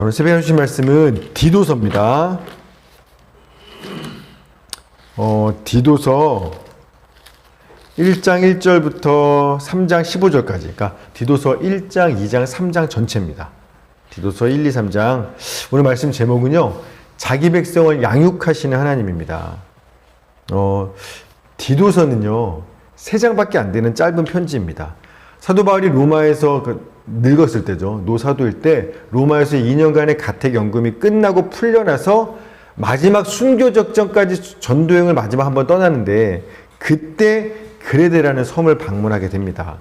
오늘 새벽에 주신 말씀은 디도서입니다. 디도서 1장 1절부터 3장 15절까지, 그러니까 디도서 1장, 2장, 3장 전체입니다. 디도서 1, 2, 3장. 오늘 말씀 제목은요, 자기 백성을 양육하시는 하나님입니다. 디도서는요, 3장밖에 안 되는 짧은 편지입니다. 사도 바울이 로마에서 늙었을 때죠. 노사도일 때 로마에서 2년간의 가택연금이 끝나고 풀려나서 마지막 순교적전까지 전도여행을 마지막 한번 떠나는데, 그때 그레데라는 섬을 방문하게 됩니다.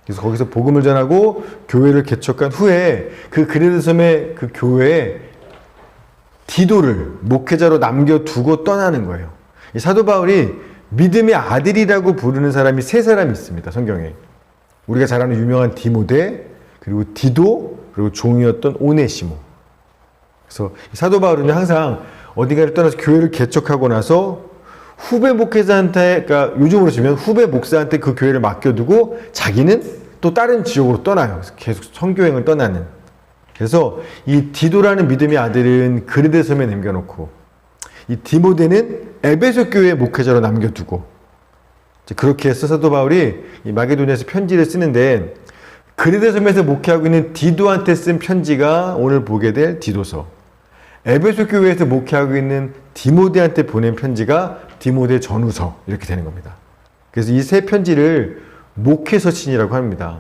그래서 거기서 복음을 전하고 교회를 개척한 후에 그 그레데 섬의 그 교회에 디도를 목회자로 남겨두고 떠나는 거예요. 이 사도 바울이 믿음의 아들이라고 부르는 사람이 3사람이 있습니다, 성경에. 우리가 잘 아는 유명한 디모데, 그리고 디도, 그리고 종이었던 오네시모. 그래서 사도 바울은 항상 어디가를 떠나서 교회를 개척하고 나서 후배 목회자한테, 그러니까 요즘으로 치면 후배 목사한테 그 교회를 맡겨두고 자기는 또 다른 지역으로 떠나요. 그래서 계속 선교행을 떠나는. 그래서 이 디도라는 믿음의 아들은 그레데 섬에 남겨놓고, 이 디모데는 에베소 교회 목회자로 남겨두고, 그렇게 해서 사도 바울이 이 마게도니아에서 편지를 쓰는데, 그레데 섬에서 목회하고 있는 디도한테 쓴 편지가 오늘 보게 될 디도서, 에베소 교회에서 목회하고 있는 디모데한테 보낸 편지가 디모데 전후서, 이렇게 되는 겁니다. 그래서 이 3 편지를 목회서신이라고 합니다.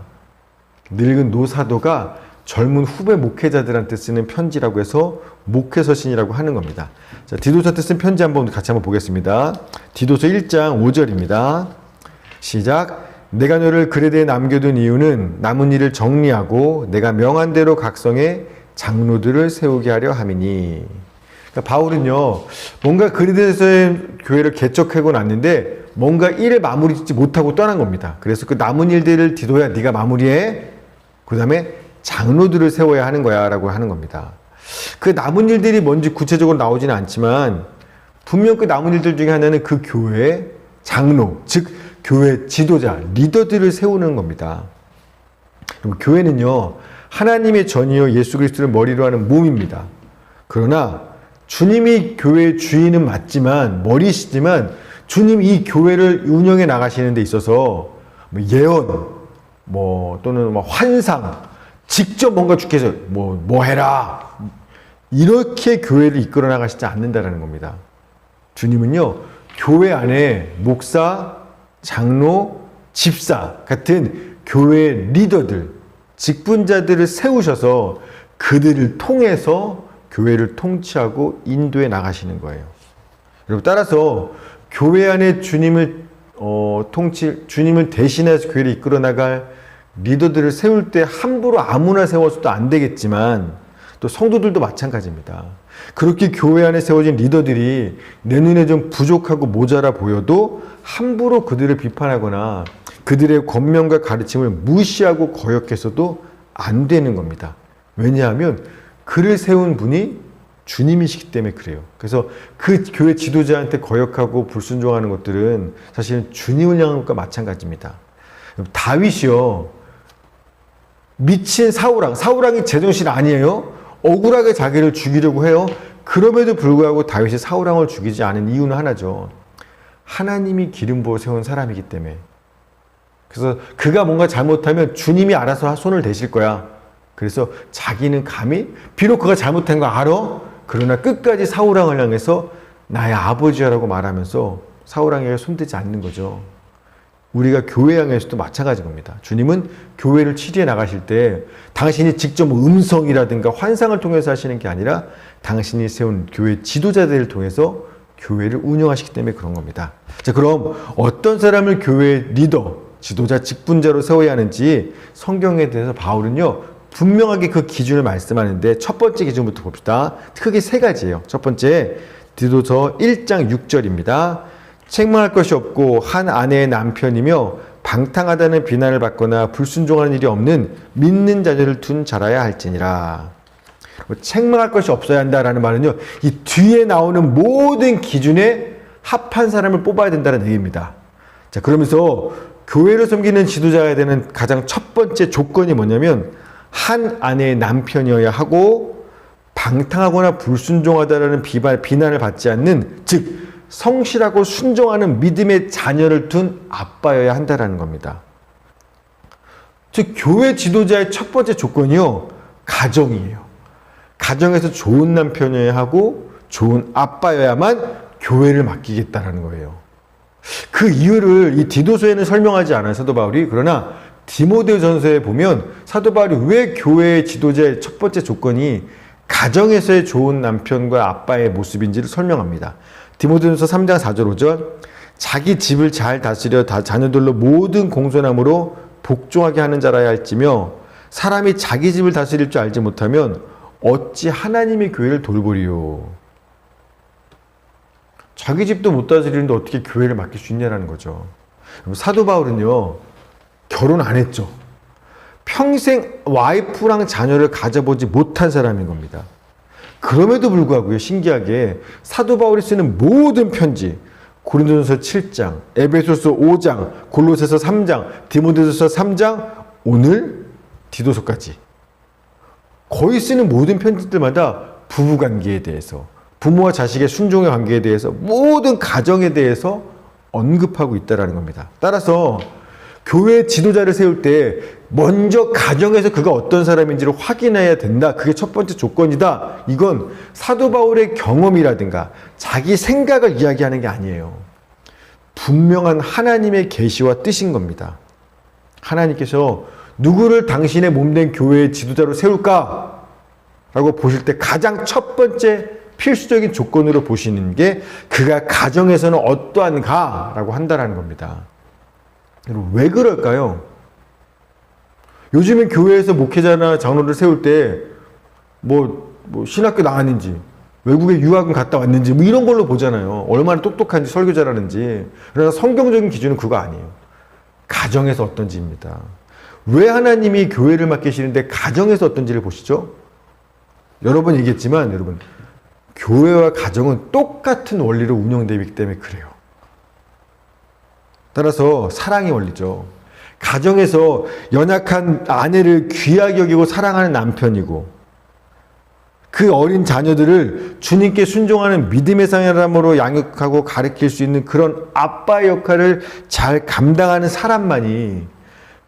늙은 노사도가 젊은 후배 목회자들한테 쓰는 편지라고 해서 목회서신이라고 하는 겁니다. 자, 디도서한테 쓴 편지 같이 한번 보겠습니다. 디도서 1장 5절입니다. 시작. 내가 너를 그레데에 남겨둔 이유는 남은 일을 정리하고 내가 명한 대로 각성에 장로들을 세우게 하려 함이니. 그러니까 바울은요, 뭔가 그레데에서의 교회를 개척하고 났는데 뭔가 일을 마무리 짓지 못하고 떠난 겁니다. 그래서 그 남은 일들을 디도야 네가 마무리해. 그 다음에 장로들을 세워야 하는 거야 라고 하는 겁니다. 그 남은 일들이 뭔지 구체적으로 나오지는 않지만 분명 그 남은 일들 중에 하나는 그 교회의 장로, 즉 교회 지도자, 리더들을 세우는 겁니다. 교회는요, 하나님의 전이요 예수 그리스도를 머리로 하는 몸입니다. 그러나 주님이 교회의 주인은 맞지만, 머리시지만 주님이 이 교회를 운영해 나가시는 데 있어서 예언, 또는 환상, 직접 뭔가 주께서 뭐 해라, 이렇게 교회를 이끌어 나가시지 않는다라는 겁니다. 주님은요, 교회 안에 목사, 장로, 집사 같은 교회 리더들, 직분자들을 세우셔서 그들을 통해서 교회를 통치하고 인도해 나가시는 거예요. 여러분, 따라서 교회 안에 주님을 대신해서 교회를 이끌어 나갈 리더들을 세울 때 함부로 아무나 세워서도 안 되겠지만, 또 성도들도 마찬가지입니다. 그렇게 교회 안에 세워진 리더들이 내 눈에 좀 부족하고 모자라 보여도 함부로 그들을 비판하거나 그들의 권면과 가르침을 무시하고 거역해서도 안 되는 겁니다. 왜냐하면 그를 세운 분이 주님이시기 때문에 그래요. 그래서 그 교회 지도자한테 거역하고 불순종하는 것들은 사실은 주님을 향한 것과 마찬가지입니다. 다윗이요, 미친 사울왕이 제정신 아니에요? 억울하게 자기를 죽이려고 해요. 그럼에도 불구하고 다윗이 사울왕을 죽이지 않은 이유는 하나죠. 하나님이 기름 부어 세운 사람이기 때문에. 그래서 그가 뭔가 잘못하면 주님이 알아서 손을 대실 거야. 그래서 자기는 감히, 비록 그가 잘못한 거 알아, 그러나 끝까지 사울왕을 향해서 나의 아버지야라고 말하면서 사울왕에게 손대지 않는 거죠. 우리가 교회 향해서도 마찬가지인 겁니다. 주님은 교회를 치료해 나가실 때 당신이 직접 음성이라든가 환상을 통해서 하시는 게 아니라 당신이 세운 교회 지도자들을 통해서 교회를 운영하시기 때문에 그런 겁니다. 자, 그럼 어떤 사람을 교회 리더, 지도자, 직분자로 세워야 하는지 성경에 대해서 바울은요, 분명하게 그 기준을 말씀하는데, 첫 번째 기준부터 봅시다. 크게 3가지예요. 첫 번째, 디도서 1장 6절입니다. 책망할 것이 없고 한 아내의 남편이며 방탕하다는 비난을 받거나 불순종하는 일이 없는 믿는 자녀를 둔 자라야 할지니라. 책망할 것이 없어야 한다라는 말은요, 이 뒤에 나오는 모든 기준에 합한 사람을 뽑아야 된다는 얘기입니다. 자, 그러면서 교회를 섬기는 지도자가 되는 가장 첫 번째 조건이 뭐냐면 한 아내의 남편이어야 하고 방탕하거나 불순종하다라는 비난을 받지 않는, 즉 성실하고 순종하는 믿음의 자녀를 둔 아빠여야 한다라는 겁니다. 즉 교회 지도자의 첫 번째 조건이요, 가정이에요. 가정에서 좋은 남편이어야 하고 좋은 아빠여야만 교회를 맡기겠다라는 거예요. 그 이유를 이 디도서에는 설명하지 않아요, 사도 바울이. 그러나 디모데전서에 보면 사도 바울이 왜 교회의 지도자의 첫 번째 조건이 가정에서의 좋은 남편과 아빠의 모습인지를 설명합니다. 디모데전서 3장 4절 5절, 자기 집을 잘 다스려 자녀들로 모든 공손함으로 복종하게 하는 자라야 할지며, 사람이 자기 집을 다스릴 줄 알지 못하면 어찌 하나님의 교회를 돌보리요. 자기 집도 못 다스리는데 어떻게 교회를 맡길 수 있냐라는 거죠. 사도 바울은요, 결혼 안 했죠. 평생 와이프랑 자녀를 가져보지 못한 사람인 겁니다. 그럼에도 불구하고요, 신기하게 사도 바울이 쓰는 모든 편지, 고린도전서 7장, 에베소서 5장, 골로새서 3장, 디모데전서 3장, 오늘 디도서까지 거의 쓰는 모든 편지들마다 부부관계에 대해서, 부모와 자식의 순종의 관계에 대해서, 모든 가정에 대해서 언급하고 있다는 겁니다. 따라서 교회 지도자를 세울 때 먼저 가정에서 그가 어떤 사람인지를 확인해야 된다. 그게 첫 번째 조건이다. 이건 사도 바울의 경험이라든가 자기 생각을 이야기하는 게 아니에요. 분명한 하나님의 계시와 뜻인 겁니다. 하나님께서 누구를 당신의 몸된 교회의 지도자로 세울까? 라고 보실 때 가장 첫 번째 필수적인 조건으로 보시는 게 그가 가정에서는 어떠한가? 라고 한다는 겁니다. 왜 그럴까요? 요즘엔 교회에서 목회자나 장로를 세울 때 신학교 나왔는지, 외국에 유학은 갔다 왔는지 이런 걸로 보잖아요. 얼마나 똑똑한지, 설교자라는지. 그러나 성경적인 기준은 그거 아니에요. 가정에서 어떤지입니다. 왜 하나님이 교회를 맡기시는데 가정에서 어떤지를 보시죠? 여러 번 얘기했지만 여러분, 교회와 가정은 똑같은 원리로 운영되기 때문에 그래요. 따라서 사랑의 원리죠. 가정에서 연약한 아내를 귀하게 여기고 사랑하는 남편이고, 그 어린 자녀들을 주님께 순종하는 믿음의 사람으로 양육하고 가르칠 수 있는 그런 아빠의 역할을 잘 감당하는 사람만이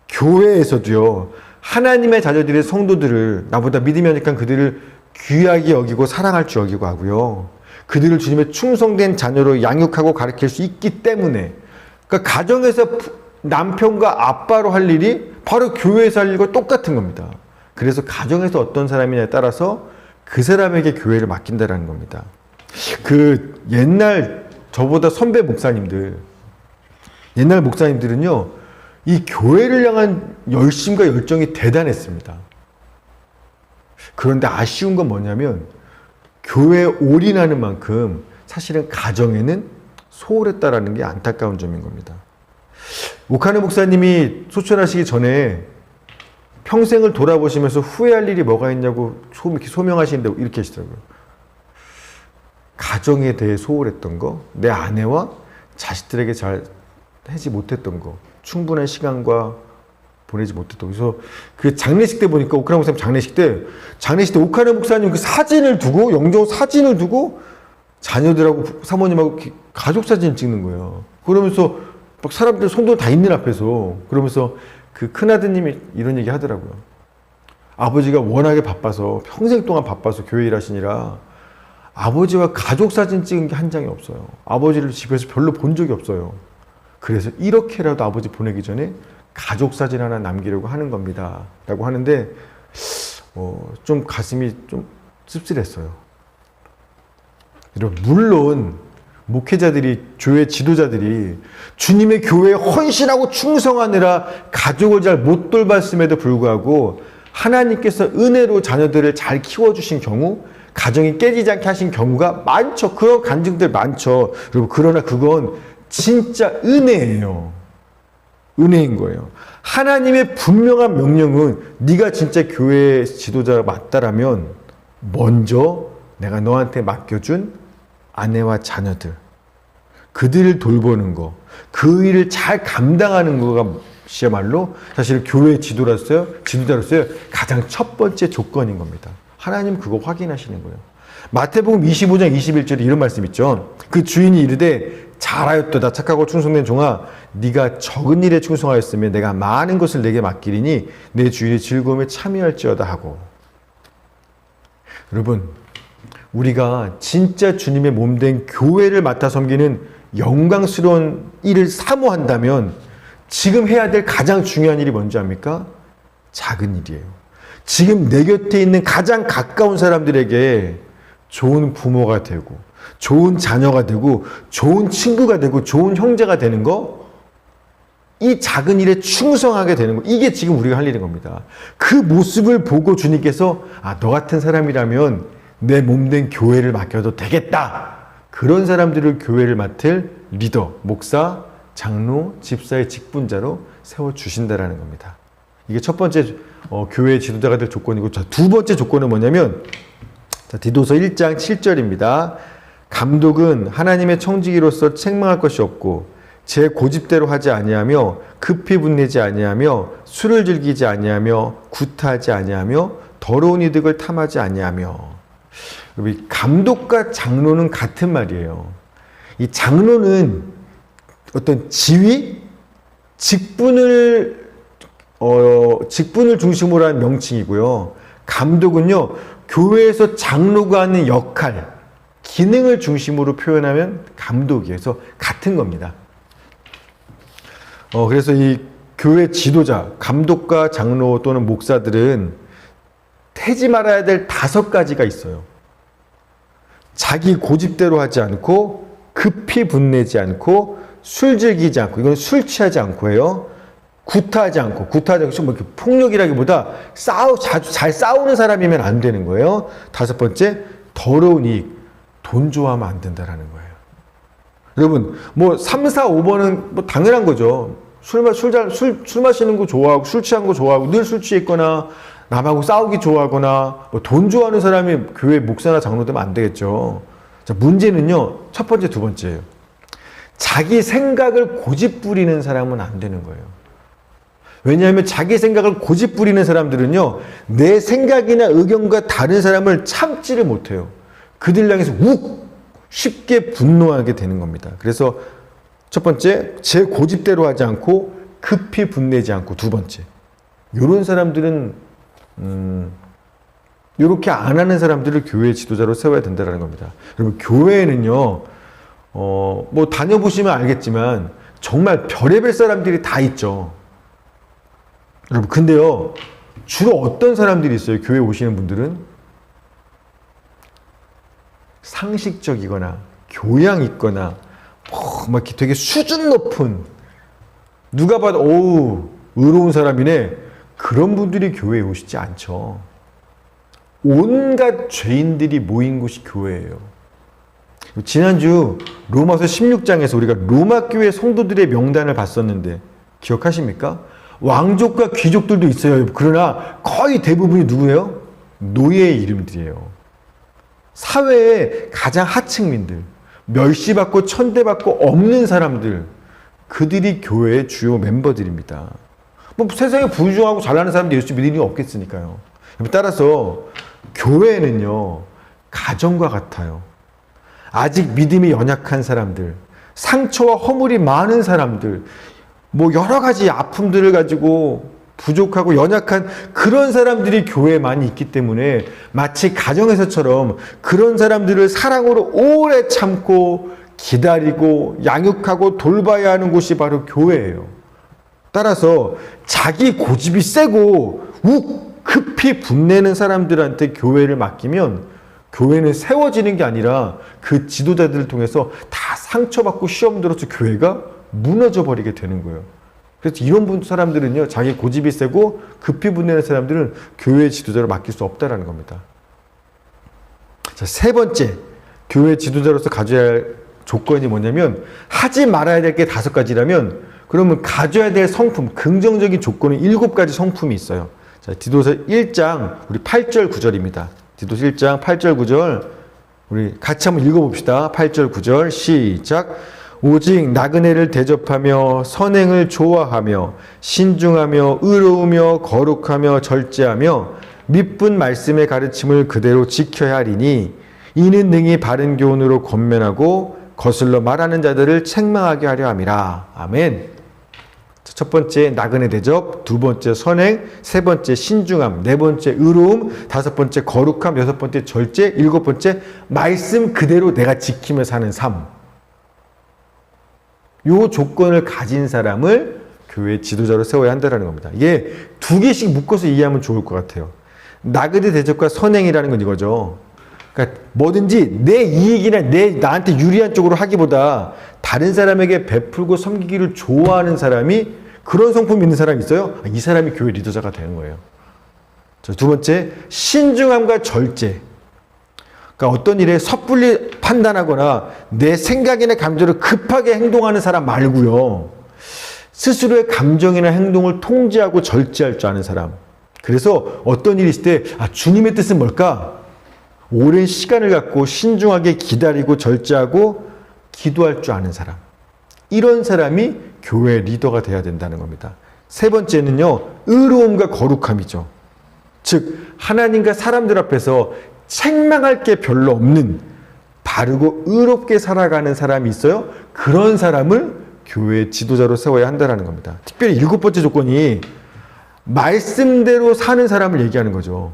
교회에서도요, 하나님의 자녀들의 성도들을, 나보다 믿음이 연약한 그들을 귀하게 여기고 사랑할 줄 여기고 하고요, 그들을 주님의 충성된 자녀로 양육하고 가르칠 수 있기 때문에, 그러니까 가정에서 남편과 아빠로 할 일이 바로 교회에서 할 일과 똑같은 겁니다. 그래서 가정에서 어떤 사람이냐에 따라서 그 사람에게 교회를 맡긴다라는 겁니다. 그 옛날 저보다 선배 목사님들, 옛날 목사님들은요, 이 교회를 향한 열심과 열정이 대단했습니다. 그런데 아쉬운 건 뭐냐면 교회에 올인하는 만큼 사실은 가정에는 소홀했다라는 게 안타까운 점인 겁니다. 오카네 목사님이 소천하시기 전에 평생을 돌아보시면서 후회할 일이 뭐가 있냐고 이렇게 소명하시는데 이렇게 하시더라고요. 가정에 대해 소홀했던 거, 내 아내와 자식들에게 잘 하지 못했던 거, 충분한 시간과 보내지 못했던 거. 그래서 그 장례식 때 보니까, 오카네 목사님 장례식 때 오카네 목사님 그 사진을 두고, 영정 사진을 두고 자녀들하고 사모님하고 가족 사진을 찍는 거예요. 그러면서 막 사람들 손도 다 있는 앞에서, 그러면서 그 큰아드님이 이런 얘기 하더라고요. 아버지가 워낙에 바빠서, 평생 동안 바빠서 교회 일하시니라 아버지와 가족 사진 찍은 게 한 장이 없어요. 아버지를 집에서 별로 본 적이 없어요. 그래서 이렇게라도 아버지 보내기 전에 가족 사진 하나 남기려고 하는 겁니다. 라고 하는데 좀 가슴이 좀 씁쓸했어요. 물론 목회자들이, 교회 지도자들이 주님의 교회에 헌신하고 충성하느라 가족을 잘 못 돌봤음에도 불구하고 하나님께서 은혜로 자녀들을 잘 키워주신 경우, 가정이 깨지지 않게 하신 경우가 많죠. 그런 간증들 많죠. 여러분, 그러나 그건 진짜 은혜예요. 은혜인 거예요. 하나님의 분명한 명령은 네가 진짜 교회 지도자가 맞다라면 먼저 내가 너한테 맡겨준 아내와 자녀들, 그들을 돌보는 거, 그 일을 잘 감당하는 거가 것이야말로 사실 교회 지도자로서의 가장 첫 번째 조건인 겁니다. 하나님 그거 확인하시는 거예요. 마태복음 25장 21절에 이런 말씀 있죠. 그 주인이 이르되 잘하였도다 착하고 충성된 종아, 네가 적은 일에 충성하였으면 내가 많은 것을 내게 맡기리니 내 주인의 즐거움에 참여할지어다 하고. 여러분, 우리가 진짜 주님의 몸된 교회를 맡아 섬기는 영광스러운 일을 사모한다면 지금 해야 될 가장 중요한 일이 뭔지 압니까? 작은 일이에요. 지금 내 곁에 있는 가장 가까운 사람들에게 좋은 부모가 되고, 좋은 자녀가 되고, 좋은 친구가 되고, 좋은 형제가 되는 거, 이 작은 일에 충성하게 되는 거, 이게 지금 우리가 할 일인 겁니다. 그 모습을 보고 주님께서 너 같은 사람이라면 내 몸된 교회를 맡겨도 되겠다. 그런 사람들을 교회를 맡을 리더, 목사, 장로, 집사의 직분자로 세워주신다라는 겁니다. 이게 첫 번째 교회의 지도자가 될 조건이고, 두 번째 조건은 뭐냐면 디도서 1장 7절입니다. 감독은 하나님의 청지기로서 책망할 것이 없고 제 고집대로 하지 아니하며 급히 분내지 아니하며 술을 즐기지 아니하며 구타하지 아니하며 더러운 이득을 탐하지 아니하며. 감독과 장로는 같은 말이에요. 이 장로는 어떤 지위, 직분을 중심으로 한 명칭이고요. 감독은요, 교회에서 장로가 하는 역할, 기능을 중심으로 표현하면 감독이에요. 그래서 같은 겁니다. 그래서 이 교회 지도자, 감독과 장로 또는 목사들은 태지 말아야 될 5가지가 있어요. 자기 고집대로 하지 않고, 급히 분내지 않고, 술 즐기지 않고, 이건 술 취하지 않고예요. 구타하지 않고 뭐 이렇게 폭력이라기보다 잘 싸우는 사람이면 안 되는 거예요. 5번째, 더러운 이익, 돈 좋아하면 안 된다라는 거예요. 여러분, 뭐 3, 4, 5번은 뭐 당연한 거죠. 술 마시는 거 좋아하고, 술 취한 거 좋아하고, 늘 술 취해 있거나, 남하고 싸우기 좋아하거나, 뭐 돈 좋아하는 사람이 교회 목사나 장로 되면 안 되겠죠. 자, 문제는요, 첫 번째, 두 번째예요. 자기 생각을 고집 부리는 사람은 안 되는 거예요. 왜냐하면 자기 생각을 고집 부리는 사람들은요, 내 생각이나 의견과 다른 사람을 참지를 못해요. 그들 향해서 쉽게 분노하게 되는 겁니다. 그래서 첫 번째, 제 고집대로 하지 않고 급히 분내지 않고. 두 번째, 이런 사람들은 이렇게 안 하는 사람들을 교회 지도자로 세워야 된다는 겁니다. 여러분, 교회에는요, 뭐 다녀보시면 알겠지만 정말 별의별 사람들이 다 있죠. 여러분, 근데요, 주로 어떤 사람들이 있어요? 교회 오시는 분들은 상식적이거나 교양 있거나 막 되게 수준 높은, 누가 봐도 의로운 사람이네, 그런 분들이 교회에 오시지 않죠. 온갖 죄인들이 모인 곳이 교회예요. 지난주 로마서 16장에서 우리가 로마 교회 성도들의 명단을 봤었는데 기억하십니까? 왕족과 귀족들도 있어요. 그러나 거의 대부분이 누구예요? 노예의 이름들이에요. 사회의 가장 하층민들, 멸시받고 천대받고 없는 사람들, 그들이 교회의 주요 멤버들입니다. 뭐 세상에 부유하고 잘나는 사람들이 예수 믿을 일이 없겠으니까요. 따라서 교회는요, 가정과 같아요. 아직 믿음이 연약한 사람들, 상처와 허물이 많은 사람들, 뭐 여러 가지 아픔들을 가지고 부족하고 연약한 그런 사람들이 교회에 많이 있기 때문에 마치 가정에서처럼 그런 사람들을 사랑으로 오래 참고 기다리고 양육하고 돌봐야 하는 곳이 바로 교회예요. 따라서 자기 고집이 세고 급히 분내는 사람들한테 교회를 맡기면 교회는 세워지는 게 아니라 그 지도자들을 통해서 다 상처받고 시험 들어서 교회가 무너져 버리게 되는 거예요. 그래서 이런 사람들은요, 자기 고집이 세고 급히 분내는 사람들은 교회 지도자로 맡길 수 없다라는 겁니다. 자, 세 번째, 교회 지도자로서 가져야 할 조건이 뭐냐면, 하지 말아야 될 게 5가지라면 그러면 가져야 될 성품, 긍정적인 조건은 7가지 성품이 있어요. 자, 디도서 1장 우리 8절 9절입니다. 디도서 1장 8절 9절 우리 같이 한번 읽어봅시다. 8절 9절 시작. 오직 나그네를 대접하며 선행을 좋아하며 신중하며 의로우며 거룩하며 절제하며 미쁜 말씀의 가르침을 그대로 지켜야 하리니 이는 능히 바른 교훈으로 권면하고 거슬러 말하는 자들을 책망하게 하려 함이라. 아멘. 첫 번째 나그네 대접, 두 번째 선행, 세 번째 신중함, 네 번째 의로움, 다섯 번째 거룩함, 여섯 번째 절제, 일곱 번째 말씀 그대로 내가 지키며 사는 삶. 요 조건을 가진 사람을 교회 지도자로 세워야 한다는 겁니다. 이게 두 개씩 묶어서 이해하면 좋을 것 같아요. 나그네 대접과 선행이라는 건 이거죠. 그러니까 뭐든지 내 이익이나 나한테 유리한 쪽으로 하기보다 다른 사람에게 베풀고 섬기기를 좋아하는 사람이, 그런 성품이 있는 사람이 있어요? 이 사람이 교회 리더자가 되는 거예요. 두 번째, 신중함과 절제. 그러니까 어떤 일에 섣불리 판단하거나 내 생각이나 감정을 급하게 행동하는 사람 말고요. 스스로의 감정이나 행동을 통제하고 절제할 줄 아는 사람. 그래서 어떤 일이 있을 때 주님의 뜻은 뭘까? 오랜 시간을 갖고 신중하게 기다리고 절제하고 기도할 줄 아는 사람. 이런 사람이 교회 리더가 돼야 된다는 겁니다. 세 번째는요, 의로움과 거룩함이죠. 즉 하나님과 사람들 앞에서 책망할 게 별로 없는 바르고 의롭게 살아가는 사람이 있어요. 그런 사람을 교회 지도자로 세워야 한다는 겁니다. 특별히 일곱 번째 조건이 말씀대로 사는 사람을 얘기하는 거죠.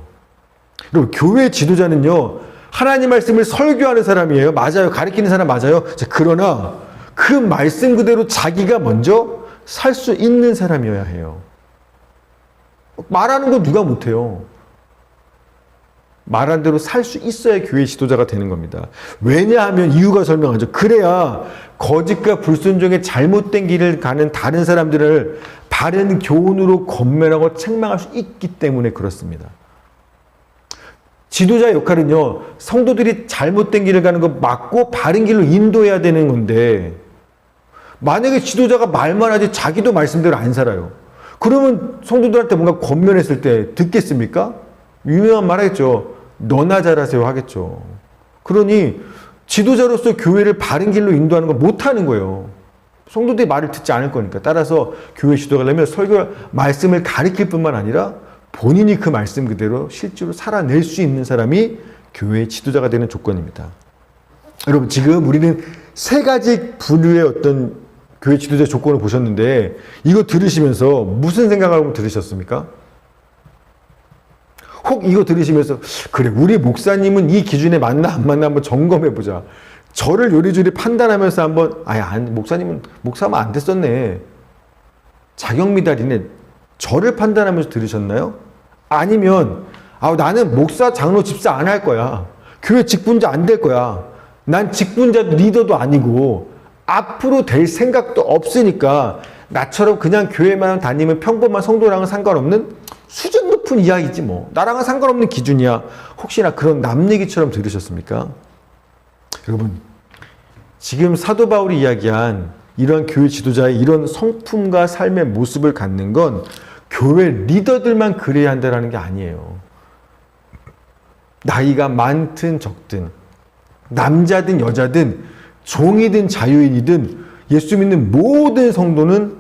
그리고 교회 지도자는요, 하나님 말씀을 설교하는 사람이에요. 맞아요. 가르치는 사람 맞아요. 그러나 그 말씀 그대로 자기가 먼저 살 수 있는 사람이어야 해요. 말하는 거 누가 못해요. 말한 대로 살 수 있어야 교회 지도자가 되는 겁니다. 왜냐하면 이유가 설명하죠. 그래야 거짓과 불순종의 잘못된 길을 가는 다른 사람들을 바른 교훈으로 권면하고 책망할 수 있기 때문에 그렇습니다. 지도자의 역할은요, 성도들이 잘못된 길을 가는 거 막고 바른 길로 인도해야 되는 건데, 만약에 지도자가 말만 하지 자기도 말씀대로 안 살아요. 그러면 성도들한테 뭔가 권면했을 때 듣겠습니까? 유명한 말 하겠죠. 너나 잘하세요 하겠죠. 그러니 지도자로서 교회를 바른 길로 인도하는 걸 못하는 거예요. 성도들이 말을 듣지 않을 거니까. 따라서 교회 지도가 되려면 설교 말씀을 가르칠 뿐만 아니라 본인이 그 말씀 그대로 실제로 살아낼 수 있는 사람이 교회 지도자가 되는 조건입니다. 여러분, 지금 우리는 세 가지 부류의 어떤 교회 지도자 조건을 보셨는데, 이거 들으시면서 무슨 생각하고 들으셨습니까? 혹 이거 들으시면서 그래, 우리 목사님은 이 기준에 맞나 안 맞나 한번 점검해보자. 저를 요리조리 판단하면서 한번 목사님은 목사면 안 됐었네, 자격미달이네, 저를 판단하면서 들으셨나요? 아니면 나는 목사, 장로, 집사 안 할 거야, 교회 직분자 안 될 거야, 난 직분자 리더도 아니고 앞으로 될 생각도 없으니까 나처럼 그냥 교회만 다니면 평범한 성도랑은 상관없는 수준 높은 이야기지 뭐, 나랑은 상관없는 기준이야. 혹시나 그런 남 얘기처럼 들으셨습니까? 여러분, 지금 사도 바울이 이야기한 이런 교회 지도자의 이런 성품과 삶의 모습을 갖는 건 교회 리더들만 그래야 한다는 게 아니에요. 나이가 많든 적든, 남자든 여자든, 종이든 자유인이든 예수 믿는 모든 성도는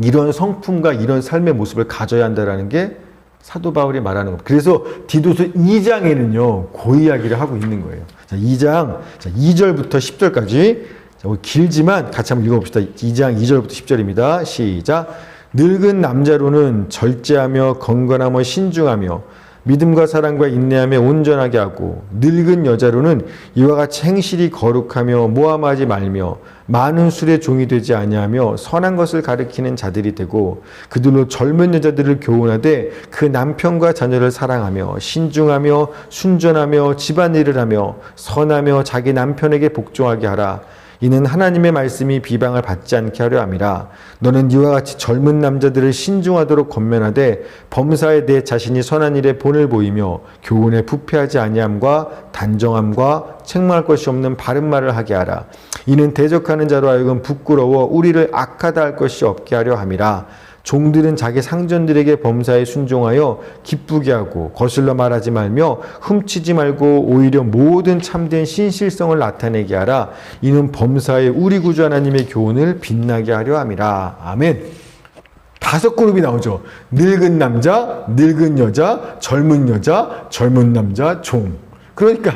이런 성품과 이런 삶의 모습을 가져야 한다는 게 사도 바울이 말하는 겁니다. 그래서 디도서 2장에는요, 그 이야기를 하고 있는 거예요. 자, 2장 2절부터 10절까지, 길지만 같이 한번 읽어봅시다. 2장 2절부터 10절입니다. 시작. 늙은 남자로는 절제하며 건건하며 신중하며 믿음과 사랑과 인내하며 온전하게 하고, 늙은 여자로는 이와 같이 행실이 거룩하며 모함하지 말며 많은 술의 종이 되지 아니하며 선한 것을 가리키는 자들이 되고, 그들로 젊은 여자들을 교훈하되 그 남편과 자녀를 사랑하며 신중하며 순전하며 집안일을 하며 선하며 자기 남편에게 복종하게 하라. 이는 하나님의 말씀이 비방을 받지 않게 하려 함이라. 너는 이와 같이 젊은 남자들을 신중하도록 권면하되 범사에 내 자신이 선한 일에 본을 보이며 교훈에 부패하지 아니함과 단정함과 책망할 것이 없는 바른 말을 하게 하라. 이는 대적하는 자로 하여금 부끄러워 우리를 악하다 할 것이 없게 하려 함이라. 종들은 자기 상전들에게 범사에 순종하여 기쁘게 하고 거슬러 말하지 말며 훔치지 말고 오히려 모든 참된 신실성을 나타내게 하라. 이는 범사에 우리 구주 하나님의 교훈을 빛나게 하려 함이라. 아멘. 5그룹이 나오죠. 늙은 남자, 늙은 여자, 젊은 남자, 종. 그러니까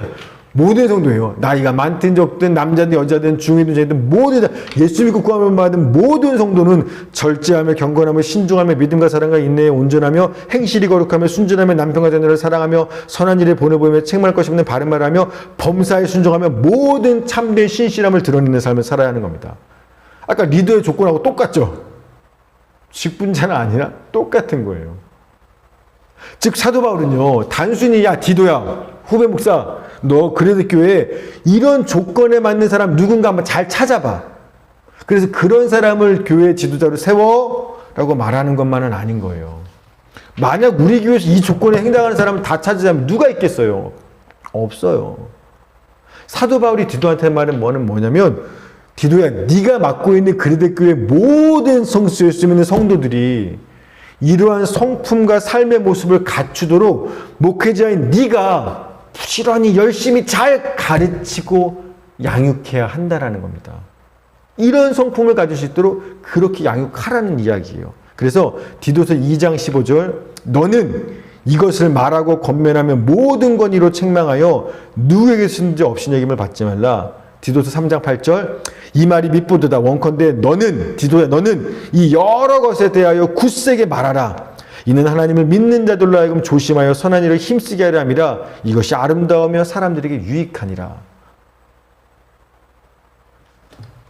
모든 성도예요. 나이가 많든 적든 남자든 여자든 중이든 저이든 모든 예수 믿고 구원을 받은 모든 성도는 절제하며 경건하며 신중하며 믿음과 사랑과 인내에 온전하며 행실이 거룩하며 순전하며 남편과 자녀를 사랑하며 선한 일에 본을 보이며 책망할 것이 없는 바른 말하며 범사에 순종하며 모든 참된 신실함을 드러내는 삶을 살아야 하는 겁니다. 아까 리더의 조건하고 똑같죠. 직분자는 아니라 똑같은 거예요. 즉 사도 바울은요, 단순히 야 디도야 후배 목사 너 그래도 교회에 이런 조건에 맞는 사람 누군가 한번 잘 찾아봐. 그래서 그런 사람을 교회 지도자로 세워라고 말하는 것만은 아닌 거예요. 만약 우리 교회에서 이 조건에 해당하는 사람을 다 찾으자면 누가 있겠어요? 없어요. 사도 바울이 디도한테 말은 뭐냐면 디도야 네가 맡고 있는 그리스도 교회 모든 성수에 있는 성도들이 이러한 성품과 삶의 모습을 갖추도록 목회자인 네가 부지런히 열심히 잘 가르치고 양육해야 한다라는 겁니다. 이런 성품을 가질 수 있도록 그렇게 양육하라는 이야기예요. 그래서 디도서 2장 15절 너는 이것을 말하고 권면하며 모든 권위로 책망하여 누구에게 쓰는지 없인 여김을 받지 말라. 디도서 3장 8절 이 말이 밉보도다. 원컨대 너는 디도야 너는 이 여러 것에 대하여 굳세게 말하라. 이는 하나님을 믿는 자들로 하여금 조심하여 선한 일을 힘쓰게 하려 함이라. 이것이 아름다우며 사람들에게 유익하니라.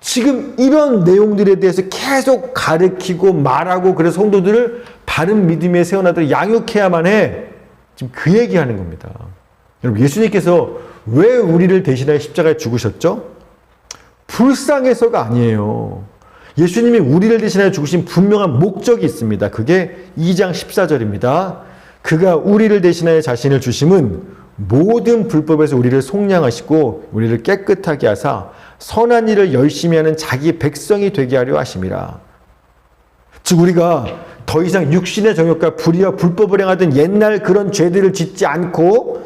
지금 이런 내용들에 대해서 계속 가르치고 말하고 그래서 성도들을 바른 믿음에 세워나도록 양육해야만 해. 지금 그 얘기하는 겁니다. 여러분 예수님께서 왜 우리를 대신하여 십자가에 죽으셨죠? 불쌍해서가 아니에요. 예수님이 우리를 대신하여 죽으신 분명한 목적이 있습니다. 그게 2장 14절입니다. 그가 우리를 대신하여 자신을 주심은 모든 불법에서 우리를 속량하시고 우리를 깨끗하게 하사 선한 일을 열심히 하는 자기 백성이 되게 하려 하심이라. 즉 우리가 더 이상 육신의 정욕과 불의와 불법을 행하던 옛날 그런 죄들을 짓지 않고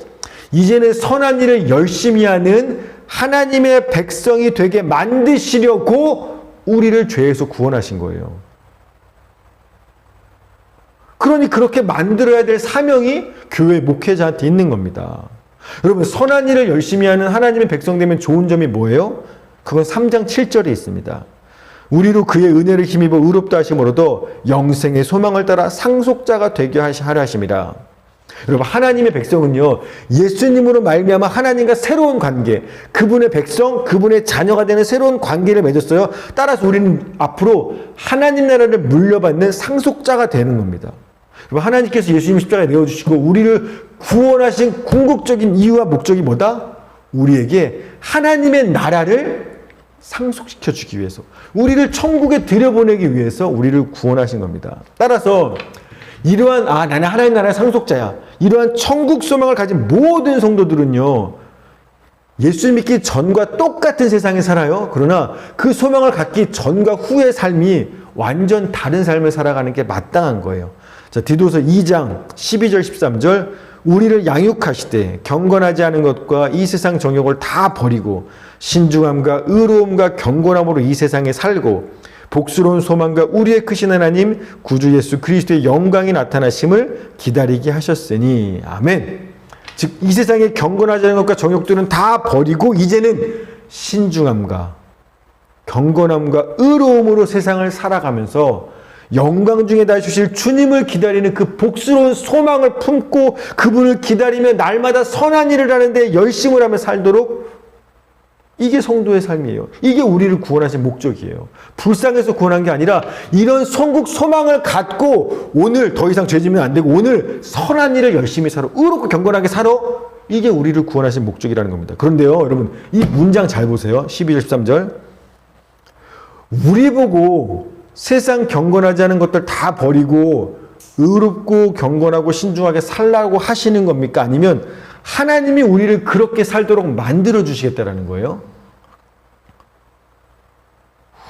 이제는 선한 일을 열심히 하는 하나님의 백성이 되게 만드시려고 우리를 죄에서 구원하신 거예요. 그러니 그렇게 만들어야 될 사명이 교회 목회자한테 있는 겁니다. 여러분 선한 일을 열심히 하는 하나님의 백성 되면 좋은 점이 뭐예요? 그건 3장 7절에 있습니다. 우리로 그의 은혜를 힘입어 의롭다 하심으로도 영생의 소망을 따라 상속자가 되게 하려 하심이라. 여러분 하나님의 백성은요 예수님으로 말미암아 하나님과 새로운 관계, 그분의 백성, 그분의 자녀가 되는 새로운 관계를 맺었어요. 따라서 우리는 앞으로 하나님 나라를 물려받는 상속자가 되는 겁니다. 여러분 하나님께서 예수님 십자가에 내어주시고 우리를 구원하신 궁극적인 이유와 목적이 뭐다? 우리에게 하나님의 나라를 상속시켜 주기 위해서, 우리를 천국에 들여보내기 위해서 우리를 구원하신 겁니다. 따라서 이러한 나는 하나님 나라의 상속자야, 이러한 천국 소망을 가진 모든 성도들은요 예수 믿기 전과 똑같은 세상에 살아요. 그러나 그 소망을 갖기 전과 후의 삶이 완전 다른 삶을 살아가는 게 마땅한 거예요. 자, 디도서 2장 12절 13절 우리를 양육하시되 경건하지 않은 것과 이 세상 정욕을 다 버리고 신중함과 의로움과 경건함으로 이 세상에 살고 복스러운 소망과 우리의 크신 하나님 구주 예수 그리스도의 영광이 나타나심을 기다리게 하셨으니 아멘. 즉 이 세상에 경건하지 않은 것과 정욕들은 다 버리고 이제는 신중함과 경건함과 의로움으로 세상을 살아가면서 영광 중에 다 주실 주님을 기다리는 그 복스러운 소망을 품고 그분을 기다리며 날마다 선한 일을 하는데 열심을 하며 살도록, 이게 성도의 삶이에요. 이게 우리를 구원하신 목적이에요. 불쌍해서 구원한 게 아니라 이런 천국 소망을 갖고 오늘 더 이상 죄 지면 안 되고 오늘 선한 일을 열심히 살아, 의롭고 경건하게 살아, 이게 우리를 구원하신 목적이라는 겁니다. 그런데요 여러분 이 문장 잘 보세요. 12절 13절 우리 보고 세상 경건하지 않은 것들 다 버리고 의롭고 경건하고 신중하게 살라고 하시는 겁니까? 아니면 하나님이 우리를 그렇게 살도록 만들어 주시겠다라는 거예요?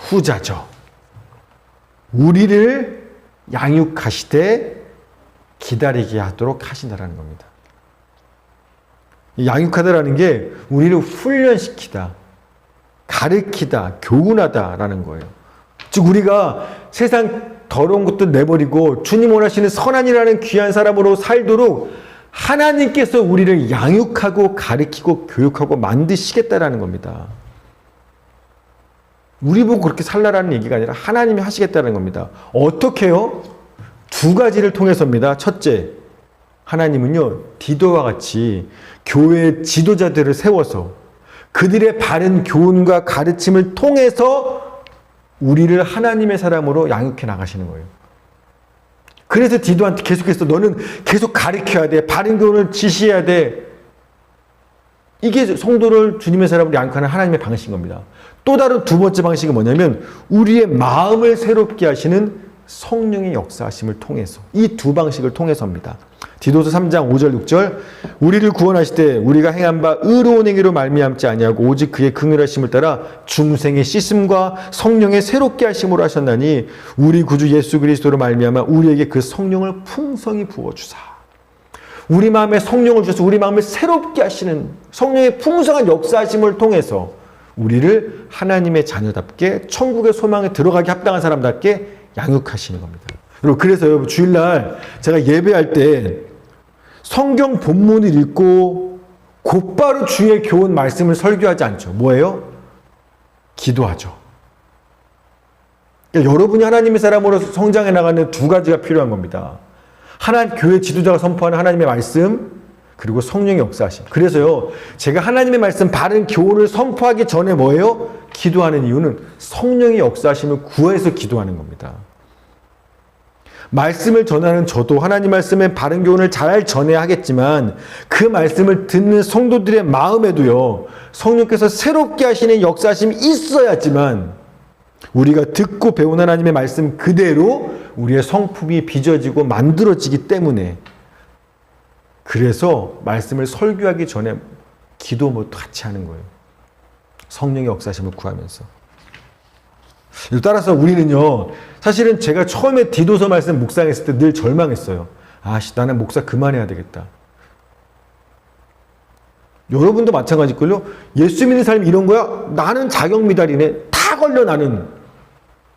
후자죠. 우리를 양육하시되 기다리게 하도록 하신다라는 겁니다. 양육하다라는 게 우리를 훈련시키다, 가르치다, 교훈하다라는 거예요. 즉 우리가 세상 더러운 것도 내버리고 주님 원하시는 선한 일하는 귀한 사람으로 살도록 하나님께서 우리를 양육하고 가르치고 교육하고 만드시겠다라는 겁니다. 우리 보고 그렇게 살라라는 얘기가 아니라 하나님이 하시겠다는 겁니다. 어떻게요? 두 가지를 통해서입니다. 첫째, 하나님은요, 디도와 같이 교회 지도자들을 세워서 그들의 바른 교훈과 가르침을 통해서 우리를 하나님의 사람으로 양육해 나가시는 거예요. 그래서 디도한테 계속해서 너는 계속 가르쳐야 돼. 바른 교훈을 지시해야 돼. 이게 성도를 주님의 사람으로 양육하는 하나님의 방식인 겁니다. 또 다른 두 번째 방식은 뭐냐면 우리의 마음을 새롭게 하시는 성령의 역사하심을 통해서, 이 두 방식을 통해서입니다. 디도서 3장 5절 6절 우리를 구원하시되 우리가 행한 바 의로운 행위로 말미암지 아니하고 오직 그의 긍휼하심을 따라 중생의 씻음과 성령의 새롭게 하심으로 하셨나니 우리 구주 예수 그리스도로 말미암아 우리에게 그 성령을 풍성히 부어주사. 우리 마음에 성령을 주셔서 우리 마음을 새롭게 하시는 성령의 풍성한 역사하심을 통해서 우리를 하나님의 자녀답게 천국의 소망에 들어가기 합당한 사람답게 양육하시는 겁니다. 그리고 그래서 여러분 주일날 제가 예배할 때 성경 본문을 읽고 곧바로 주의 교훈 말씀을 설교하지 않죠. 뭐예요? 기도하죠. 그러니까 여러분이 하나님의 사람으로 성장해 나가는 두 가지가 필요한 겁니다. 교회 지도자가 선포하는 하나님의 말씀, 그리고 성령의 역사하심. 그래서요, 제가 하나님의 말씀, 바른 교훈을 선포하기 전에 뭐예요? 기도하는 이유는 성령의 역사하심을 구해서 기도하는 겁니다. 말씀을 전하는 저도 하나님 말씀의 바른 교훈을 잘 전해야 하겠지만 그 말씀을 듣는 성도들의 마음에도요, 성령께서 새롭게 하시는 역사하심이 있어야지만 우리가 듣고 배운 하나님의 말씀 그대로 우리의 성품이 빚어지고 만들어지기 때문에, 그래서 말씀을 설교하기 전에 기도 뭐 같이 하는 거예요. 성령의 역사하심을 구하면서. 따라서 우리는요, 사실은 제가 처음에 디도서 말씀 묵상했을 때 늘 절망했어요. 나는 목사 그만해야 되겠다. 여러분도 마찬가지일걸요? 예수 믿는 사람이 이런 거야? 나는 자격미달이네. 다 걸려 나는.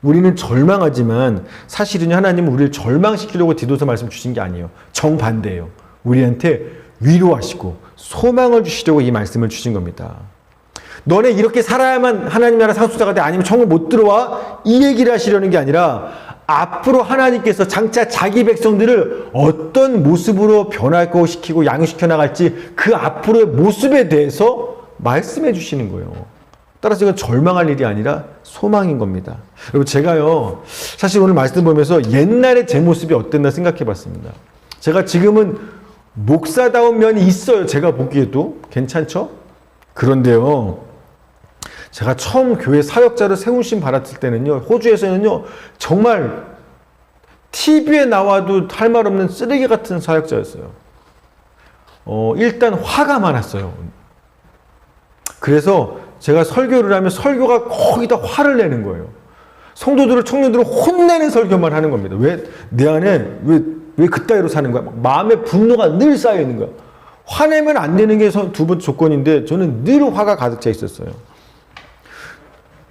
우리는 절망하지만 사실은 하나님은 우리를 절망시키려고 디도서 말씀 주신 게 아니에요. 정반대예요. 우리한테 위로하시고 소망을 주시려고 이 말씀을 주신 겁니다. 너네 이렇게 살아야만 하나님 나라 상속자가 돼, 아니면 천국 못 들어와, 이 얘기를 하시려는 게 아니라 앞으로 하나님께서 장차 자기 백성들을 어떤 모습으로 변화시키고 시키고 양육시켜 나갈지 그 앞으로의 모습에 대해서 말씀해 주시는 거예요. 따라서 이건 절망할 일이 아니라 소망인 겁니다. 여러분, 제가요, 사실 오늘 말씀 보면서 옛날에 제 모습이 어땠나 생각해 봤습니다. 제가 지금은 목사다운 면이 있어요. 제가 보기에도. 괜찮죠? 그런데요, 제가 처음 교회 사역자로 세우심 받았을 때는요, 호주에서는요, 정말 TV에 나와도 할 말 없는 쓰레기 같은 사역자였어요. 일단 화가 많았어요. 그래서 제가 설교를 하면 설교가 거의 다 화를 내는 거예요. 성도들을, 청년들을 혼내는 설교만 하는 겁니다. 왜 내 안에 왜 그따위로 사는 거야? 마음의 분노가 늘 쌓여 있는 거야. 화내면 안 되는 게 두 번째 조건인데 저는 늘 화가 가득 차 있었어요.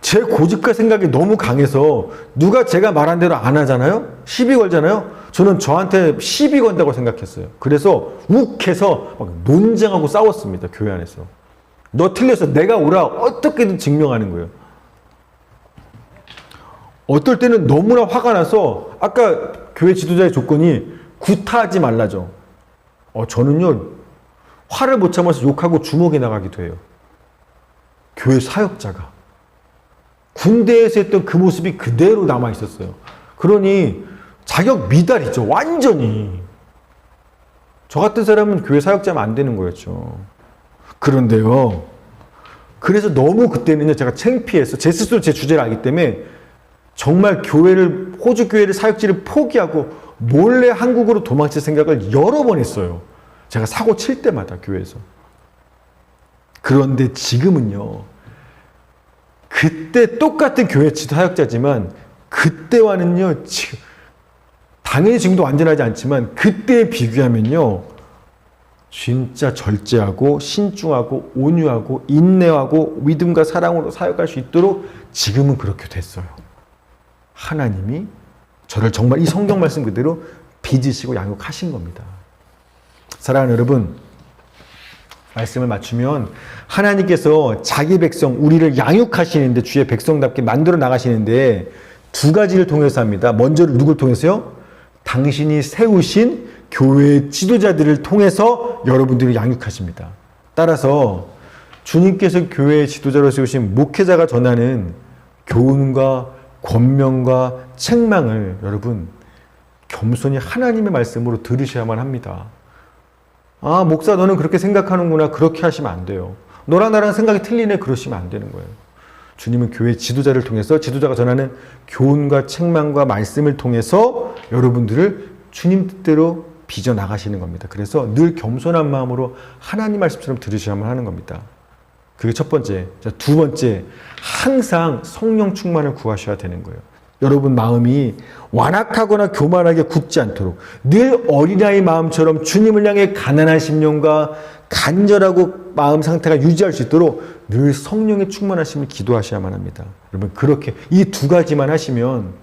제 고집과 생각이 너무 강해서 누가 제가 말한 대로 안 하잖아요? 시비 걸잖아요? 저는 저한테 시비 건다고 생각했어요. 그래서 욱해서 막 논쟁하고 싸웠습니다. 교회 안에서. 너 틀렸어. 내가 오라. 어떻게든 증명하는 거예요. 어떨 때는 너무나 화가 나서 아까 교회 지도자의 조건이 구타하지 말라죠. 저는요, 화를 못 참아서 욕하고 주먹에 나가기도 해요. 교회 사역자가. 군대에서 했던 그 모습이 그대로 남아 있었어요. 그러니 자격 미달이죠. 완전히. 저 같은 사람은 교회 사역자면 안 되는 거였죠. 그런데요, 그래서 너무 그때는요, 제가 창피해서 제 스스로 제 주제를 알기 때문에 정말 호주 교회를 사역지를 포기하고 몰래 한국으로 도망칠 생각을 여러 번 했어요. 제가 사고 칠 때마다 교회에서. 그런데 지금은요, 그때 똑같은 교회 사역자지만 그때와는요, 지금 당연히 지금도 완전하지 않지만 그때에 비교하면요. 진짜 절제하고 신중하고 온유하고 인내하고 믿음과 사랑으로 사역할 수 있도록 지금은 그렇게 됐어요. 하나님이 저를 정말 이 성경 말씀 그대로 빚으시고 양육하신 겁니다. 사랑하는 여러분, 말씀을 맞추면 하나님께서 자기 백성 우리를 양육하시는데 주의 백성답게 만들어 나가시는데 두 가지를 통해서 합니다. 먼저 누굴 통해서요? 당신이 세우신 교회의 지도자들을 통해서 여러분들을 양육하십니다. 따라서 주님께서 교회의 지도자로 세우신 목회자가 전하는 교훈과 권면과 책망을 여러분 겸손히 하나님의 말씀으로 들으셔야만 합니다. 아, 목사 너는 그렇게 생각하는구나. 그렇게 하시면 안 돼요. 너랑 나랑 생각이 틀리네. 그러시면 안 되는 거예요. 주님은 교회 지도자를 통해서 지도자가 전하는 교훈과 책망과 말씀을 통해서 여러분들을 주님 뜻대로 빚어 나가시는 겁니다. 그래서 늘 겸손한 마음으로 하나님 말씀처럼 들으셔야만 하는 겁니다. 그게 첫 번째. 자, 두 번째, 항상 성령 충만을 구하셔야 되는 거예요. 여러분 마음이 완악하거나 교만하게 굳지 않도록 늘 어린아이 마음처럼 주님을 향해 가난한 심령과 간절하고 마음 상태가 유지할 수 있도록 늘 성령의 충만하심을 기도하셔야만 합니다. 여러분 그렇게 이 두 가지만 하시면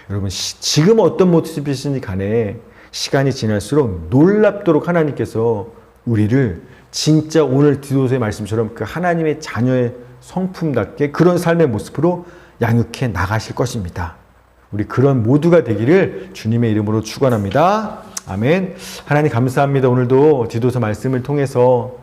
여러분 지금 어떤 모습이신지 간에 시간이 지날수록 놀랍도록 하나님께서 우리를 진짜 오늘 디도서의 말씀처럼 그 하나님의 자녀의 성품답게 그런 삶의 모습으로 양육해 나가실 것입니다. 우리 그런 모두가 되기를 주님의 이름으로 축원합니다. 아멘. 하나님 감사합니다. 오늘도 디도서 말씀을 통해서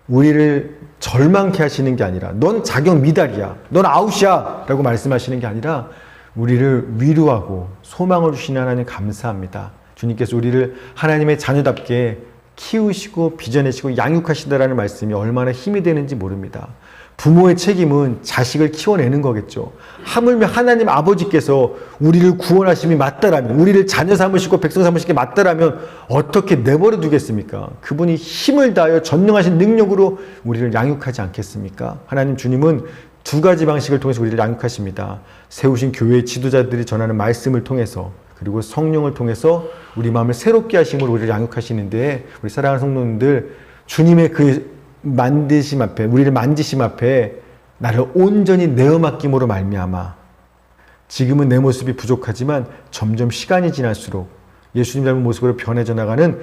우리를 절망케 하시는 게 아니라 넌 자격 미달이야. 넌 아웃이야. 라고 말씀하시는 게 아니라 우리를 위로하고 소망을 주시는 하나님 감사합니다. 주님께서 우리를 하나님의 자녀답게 키우시고 빚어내시고 양육하시다라는 말씀이 얼마나 힘이 되는지 모릅니다. 부모의 책임은 자식을 키워내는 거겠죠. 하물며 하나님 아버지께서 우리를 구원하심이 맞다라면, 우리를 자녀 삼으시고 백성 삼으시기 맞다라면 어떻게 내버려 두겠습니까? 그분이 힘을 다하여 전능하신 능력으로 우리를 양육하지 않겠습니까? 하나님 주님은 두 가지 방식을 통해서 우리를 양육하십니다. 세우신 교회의 지도자들이 전하는 말씀을 통해서, 그리고 성령을 통해서 우리 마음을 새롭게 하심으로 우리를 양육하시는데, 우리 사랑하는 성도님들, 주님의 그 만드심 앞에, 우리를 만지심 앞에 나를 온전히 내어 맡김으로 말미암아 지금은 내 모습이 부족하지만 점점 시간이 지날수록 예수님 닮은 모습으로 변해져 나가는